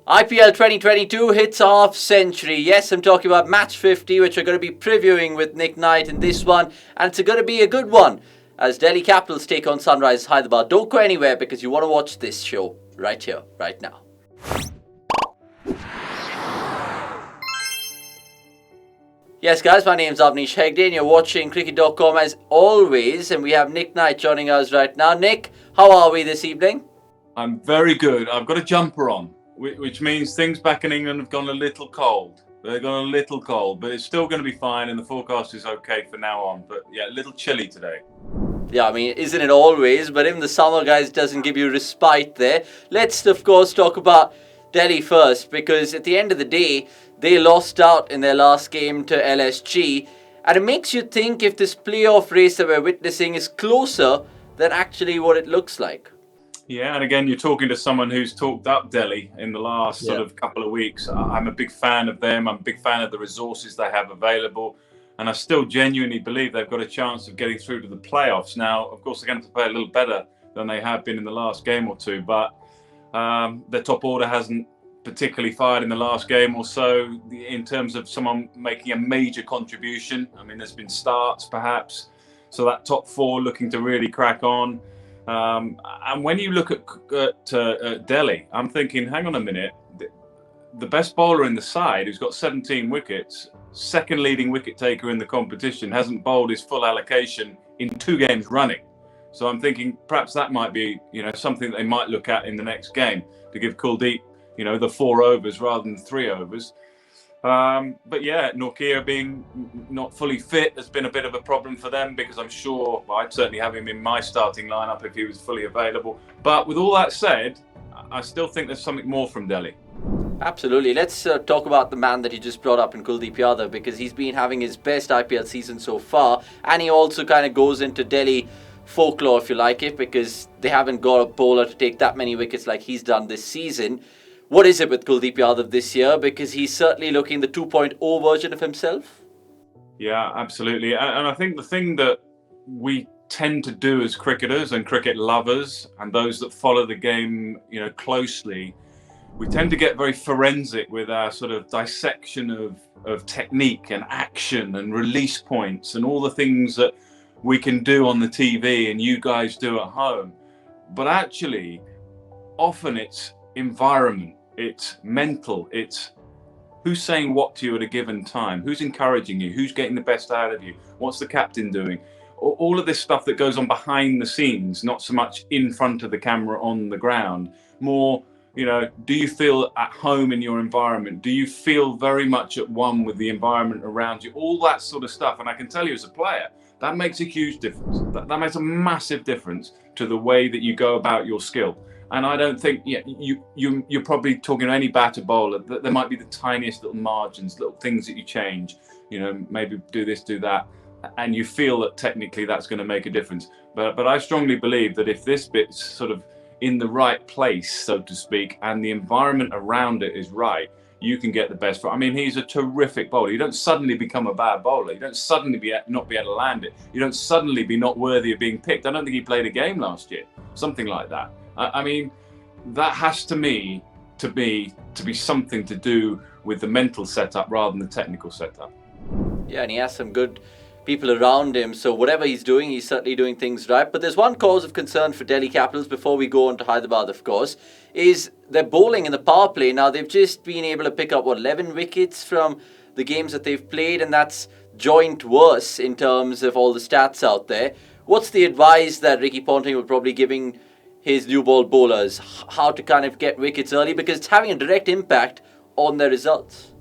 IPL 2022 hits a half century. Yes, I'm talking about match 50, which we're going to be previewing with Nick Knight in this one. And it's going to be a good one as Delhi Capitals take on Sunrise Hyderabad. Don't go anywhere because you want to watch this show right here, right now. Yes, guys, my name's Abhishek and you're watching cricket.com as always. And we have Nick Knight joining us right now. Nick, how are we this evening? I'm very good. I've got a jumper on, which means things back in England have gone a little cold. They've gone a little cold, but it's still going to be fine, and the forecast is okay for now on. But yeah, a little chilly today. Yeah, I mean, isn't it always? But even the summer, guys, doesn't give you respite there. Let's, of course, talk about Delhi first, because at the end of the day, they lost out in their last game to LSG. And it makes you think if this playoff race that we're witnessing is closer than actually what it looks like. Yeah, and again, you're talking to someone who's talked up Delhi in the last sort of couple of weeks. I'm a big fan of them. I'm a big fan of the resources they have available. And I still genuinely believe they've got a chance of getting through to the playoffs. Now, of course, they're going to play a little better than they have been in the last game or two. But their top order hasn't particularly fired in the last game or so in terms of someone making a major contribution. I mean, there's been starts, perhaps. So that top four looking to really crack on. And when you look at Delhi, I'm thinking, hang on a minute, the best bowler in the side, who's got 17 wickets, second leading wicket taker in the competition, hasn't bowled his full allocation in 2 games running. So I'm thinking perhaps that might be, something that they might look at in the next game to give Kuldeep, the 4 overs rather than 3 overs. But yeah, Nortje being not fully fit has been a bit of a problem for them, because I'm sure I'd certainly have him in my starting lineup if he was fully available. But with all that said, I still think there's something more from Delhi. Absolutely. Let's talk about the man that you just brought up in Kuldeep Yadav, because he's been having his best IPL season so far, and he also kind of goes into Delhi folklore, if you like it, because they haven't got a bowler to take that many wickets like he's done this season. What is it with Kuldeep Yadav this year? Because he's certainly looking the 2.0 version of himself. Yeah, absolutely. And I think the thing that we tend to do as cricketers and cricket lovers and those that follow the game, closely, we tend to get very forensic with our sort of dissection of technique and action and release points and all the things that we can do on the TV and you guys do at home. But actually, often it's environment, it's mental, it's who's saying what to you at a given time, who's encouraging you, who's getting the best out of you, what's the captain doing, all of this stuff that goes on behind the scenes, not so much in front of the camera on the ground. More, do you feel at home in your environment? Do you feel very much at one with the environment around you? All that sort of stuff. And I can tell you as a player, that makes a huge difference. That makes a massive difference to the way that you go about your skill. And I don't think, you're probably talking to any batter bowler, that there might be the tiniest little margins, little things that you change, maybe do this, do that. And you feel that technically that's going to make a difference. But I strongly believe that if this bit's sort of in the right place, so to speak, and the environment around it is right, you can get the best. I mean, he's a terrific bowler. You don't suddenly become a bad bowler. You don't suddenly not be able to land it. You don't suddenly be not worthy of being picked. I don't think he played a game last year, something like that. I mean, that has to be something to do with the mental setup rather than the technical setup. Yeah, and he has some good people around him, so whatever he's doing, he's certainly doing things right. But there's one cause of concern for Delhi Capitals before we go on to Hyderabad, of course, is their bowling in the power play. Now, they've just been able to pick up, 11 wickets from the games that they've played, and that's joint worse in terms of all the stats out there. What's the advice that Ricky Ponting will probably giving his new ball bowlers, how to kind of get wickets early, because it's having a direct impact on their results?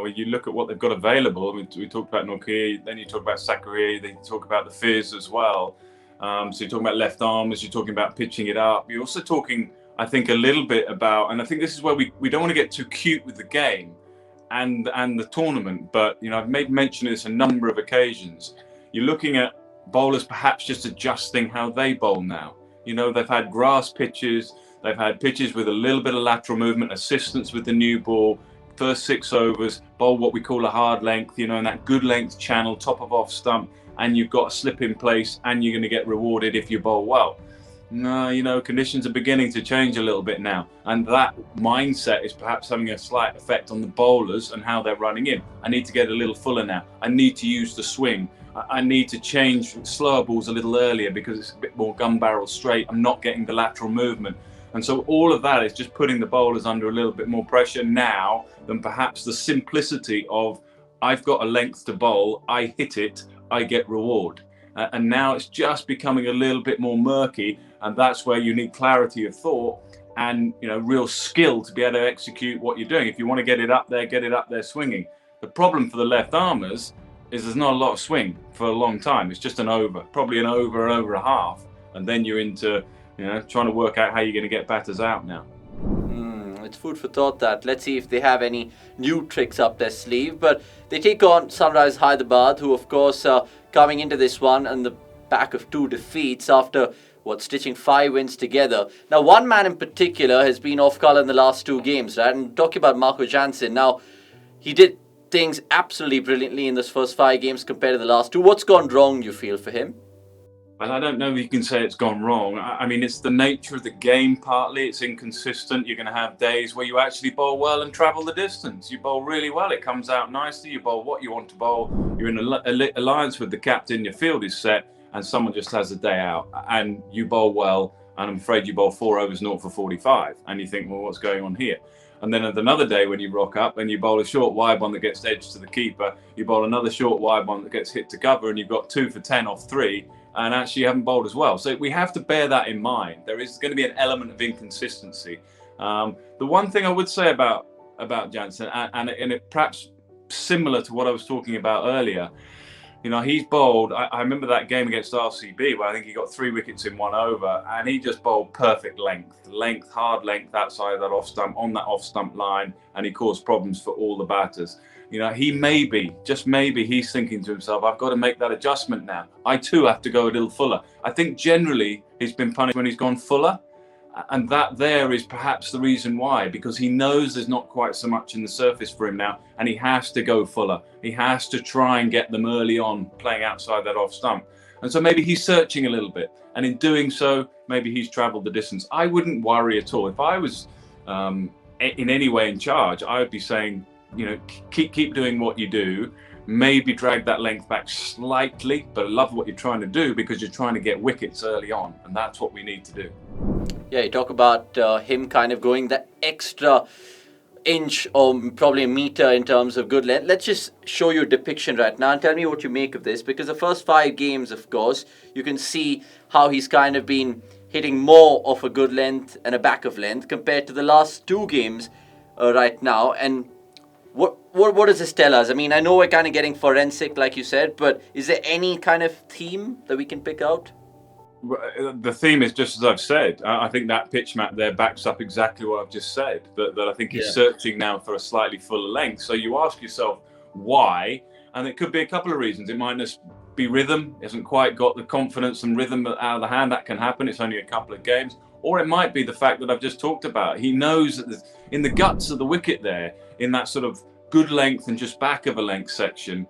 When you look at what they've got available, we talked about Nortje, then you talk about Sakari, then you talk about the Fizz as well. So you're talking about left armers, you're talking about pitching it up. You're also talking, I think, a little bit about, and I think this is where we don't want to get too cute with the game and the tournament, but I've made mention of this a number of occasions. You're looking at bowlers perhaps just adjusting how they bowl now. They've had grass pitches, they've had pitches with a little bit of lateral movement, assistance with the new ball, first 6 overs, bowl what we call a hard length, in that good length channel, top of off stump, and you've got a slip in place, and you're going to get rewarded if you bowl well. No, conditions are beginning to change a little bit now. And that mindset is perhaps having a slight effect on the bowlers and how they're running in. I need to get a little fuller now. I need to use the swing. I need to change slower balls a little earlier because it's a bit more gun barrel straight. I'm not getting the lateral movement. And so all of that is just putting the bowlers under a little bit more pressure now than perhaps the simplicity of, I've got a length to bowl, I hit it, I get reward. And now it's just becoming a little bit more murky, and that's where you need clarity of thought and real skill to be able to execute what you're doing. If you want to get it up there swinging. The problem for the left armers is there's not a lot of swing for a long time. It's just an over, probably an over and over a half, and then you're into trying to work out how you're going to get batters out now. It's food for thought that. Let's see if they have any new tricks up their sleeve. But they take on Sunrise Hyderabad, who of course are coming into this one on the back of 2 defeats after stitching 5 wins together. Now, one man in particular has been off colour in the last 2 games, right? And talking about Marco Jansen, now he did things absolutely brilliantly in those first 5 games compared to the last 2. What's gone wrong, you feel, for him? And I don't know if you can say it's gone wrong. I mean, it's the nature of the game partly. It's inconsistent. You're going to have days where you actually bowl well and travel the distance. You bowl really well. It comes out nicely. You bowl what you want to bowl. You're in an alliance with the captain. Your field is set and someone just has a day out and you bowl well. And I'm afraid you bowl 4 overs 0 for 45. And you think, well, what's going on here? And then at another day when you rock up and you bowl a short wide one that gets edged to the keeper, you bowl another short wide one that gets hit to cover and you've got 2 for 10 off 3. And actually you haven't bowled as well. So we have to bear that in mind. There is going to be an element of inconsistency. The one thing I would say about Jansen, and it perhaps similar to what I was talking about earlier, he's bowled, I remember that game against RCB where I think he got 3 wickets in 1 over and he just bowled perfect length, hard length outside that off stump, on that off stump line, and he caused problems for all the batters. He just maybe he's thinking to himself, I've got to make that adjustment now. I too have to go a little fuller. I think generally he's been punished when he's gone fuller. And that there is perhaps the reason why, because he knows there's not quite so much in the surface for him now, and he has to go fuller. He has to try and get them early on, playing outside that off stump. And so maybe he's searching a little bit. And in doing so, maybe he's travelled the distance. I wouldn't worry at all. If I was in any way in charge, I would be saying, keep doing what you do, maybe drag that length back slightly, but I love what you're trying to do because you're trying to get wickets early on, and that's what we need to do. Yeah, you talk about him kind of going that extra inch or probably a meter in terms of good length. Let's just show you a depiction right now and tell me what you make of this, because the first 5 games, of course, you can see how he's kind of been hitting more of a good length and a back of length compared to the last 2 games right now. And what does this tell us? I mean, I know we're kind of getting forensic, like you said, but is there any kind of theme that we can pick out? The theme is just as I've said. I think that pitch map there backs up exactly what I've just said, that I think he's searching now for a slightly fuller length. So you ask yourself why, and it could be a couple of reasons. It might just be rhythm, hasn't quite got the confidence and rhythm out of the hand. That can happen. It's only a couple of games. Or it might be the fact that I've just talked about. He knows that in the guts of the wicket there, in that sort of good length and just back of a length section,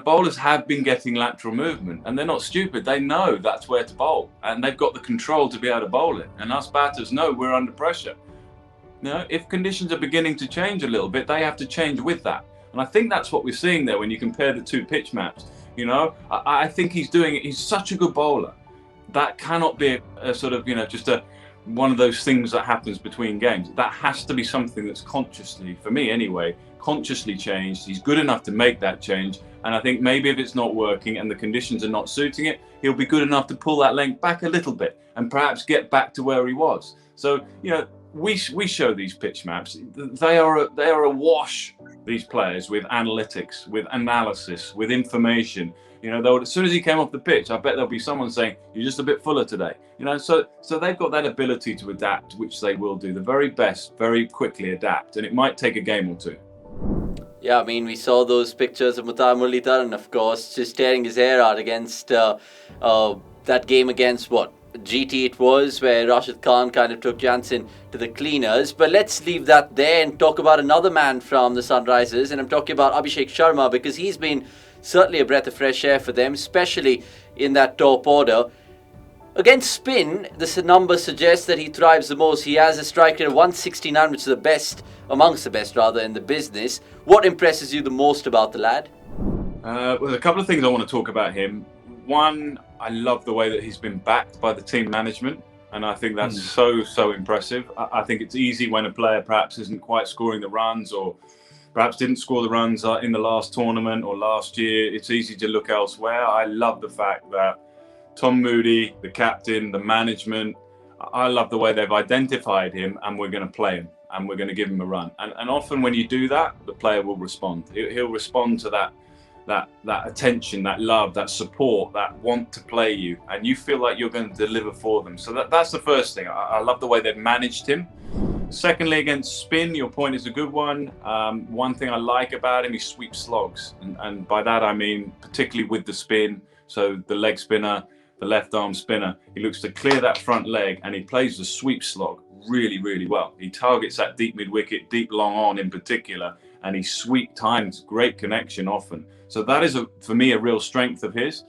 bowlers have been getting lateral movement, and they're not stupid. They know that's where to bowl, and they've got the control to be able to bowl it. And us batters know we're under pressure. If conditions are beginning to change a little bit, they have to change with that. And I think that's what we're seeing there when you compare the 2 pitch maps. I think he's doing it. He's such a good bowler. That cannot be a sort of, just one of those things that happens between games. That has to be something that's consciously, for me anyway, consciously changed. He's good enough to make that change. And I think maybe if it's not working and the conditions are not suiting it, he'll be good enough to pull that length back a little bit and perhaps get back to where he was. So, we show these pitch maps. They are awash, these players, with analytics, with analysis, with information. Though as soon as he came off the pitch, I bet there'll be someone saying, you're just a bit fuller today. So they've got that ability to adapt, which they will do. The very best, very quickly adapt. And it might take a game or 2. Yeah, I mean, we saw those pictures of Muttar Muralitharan, of course, just tearing his hair out against that game against GT it was, where Rashid Khan kind of took Jansen to the cleaners. But let's leave that there and talk about another man from the Sunrisers, and I'm talking about Abhishek Sharma, because he's been certainly a breath of fresh air for them, especially in that top order. Against spin, this number suggests that he thrives the most. He has a strike rate of 169, which is the best, amongst the best rather, in the business. What impresses you the most about the lad? Well, there's a couple of things I want to talk about him. One, I love the way that he's been backed by the team management, and I think that's so impressive. I think it's easy when a player perhaps isn't quite scoring the runs, or perhaps didn't score the runs in the last tournament or last year. It's easy to look elsewhere. I love the fact that Tom Moody, the captain, the management, I love the way they've identified him, and we're going to play him and we're going to give him a run. And often when you do that, the player will respond. He'll respond to that attention, that love, that support, that want to play you, and you feel like you're going to deliver for them. So that's the first thing. I love the way they've managed him. Secondly, against spin, your point is a good one. One thing I like about him, he sweeps slogs, and by that I mean particularly with the spin. So the leg spinner, the left arm spinner, he looks to clear that front leg, and he plays the sweep slog really well. He targets that deep mid wicket, deep long on in particular, and he sweep times, great connection often. So that is for me a real strength of his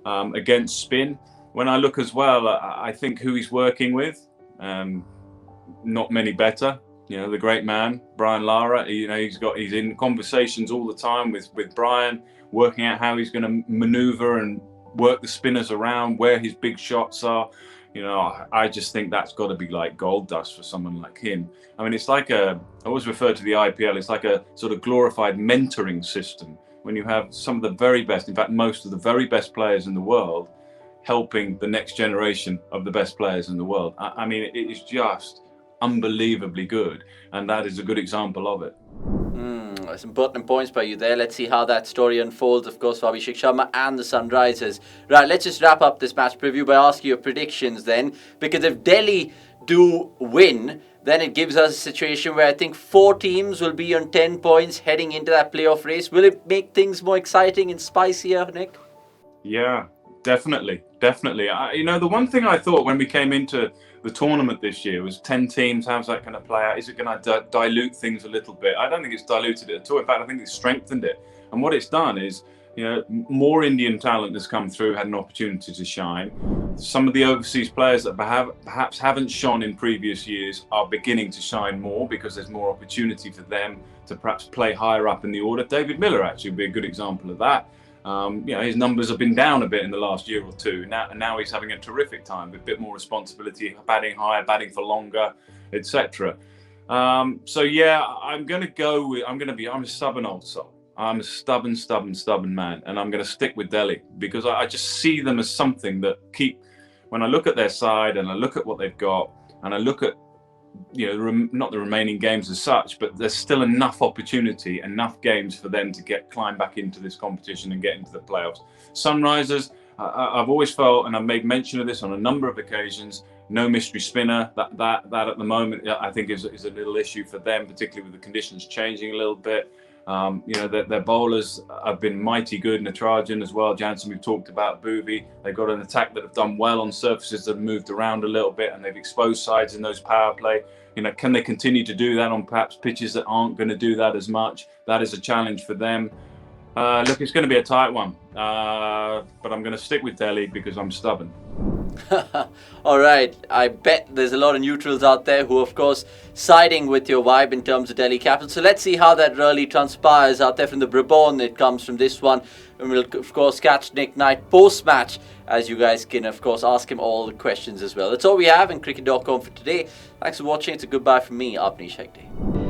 against spin. When I look as well, I think who he's working with, not many better. The great man Brian Lara. He's in conversations all the time with Brian, working out how he's going to maneuver and work the spinners around, where his big shots are. I just think that's got to be like gold dust for someone like him. I mean, it's like I always refer to the IPL, it's like a sort of glorified mentoring system when you have some of the very best, in fact, most of the very best players in the world helping the next generation of the best players in the world. I mean, it is just unbelievably good, and that is a good example of it. Some pertinent points by you there. Let's see how that story unfolds, of course, for Abhishek Sharma and the Sunrisers. Right, let's just wrap up this match preview by asking your predictions then, because if Delhi do win, then it gives us a situation where I think 4 teams will be on 10 points heading into that playoff race. Will it make things more exciting and spicier, Nick? Yeah, definitely. The one thing I thought when we came into the tournament this year was 10 teams. How's that going to play out? Is it going to dilute things a little bit? I don't think it's diluted it at all. In fact, I think it's strengthened it. And what it's done is, more Indian talent has come through, had an opportunity to shine. Some of the overseas players that perhaps haven't shone in previous years are beginning to shine more because there's more opportunity for them to perhaps play higher up in the order. David Miller actually would be a good example of that. His numbers have been down a bit in the last year or two. Now he's having a terrific time with a bit more responsibility, batting higher, batting for longer, etc. I'm a stubborn old soul. I'm a stubborn man, and I'm going to stick with Delhi because I just see them as something that when I look at their side and I look at what they've got and I look at not the remaining games as such, but there's still enough opportunity, enough games for them to climb back into this competition and get into the playoffs. Sunrisers, I've always felt, and I've made mention of this on a number of occasions, no mystery spinner. That at the moment I think is a little issue for them, particularly with the conditions changing a little bit. Their bowlers have been mighty good. Natarajan as well. Jansen, we've talked about. Bhuvi. They've got an attack that have done well on surfaces that have moved around a little bit, and they've exposed sides in those power play. Can they continue to do that on perhaps pitches that aren't going to do that as much? That is a challenge for them. Look, it's going to be a tight one, but I'm going to stick with Delhi because I'm stubborn. All right, I bet there's a lot of neutrals out there who, of course, siding with your vibe in terms of Delhi Capitals. So let's see how that really transpires out there from the Brabon. It comes from this one, and we'll of course catch Nick Knight post-match, as you guys can of course ask him all the questions as well. That's all we have in cricket.com for today. Thanks for watching. It's a goodbye from me, Abhishek.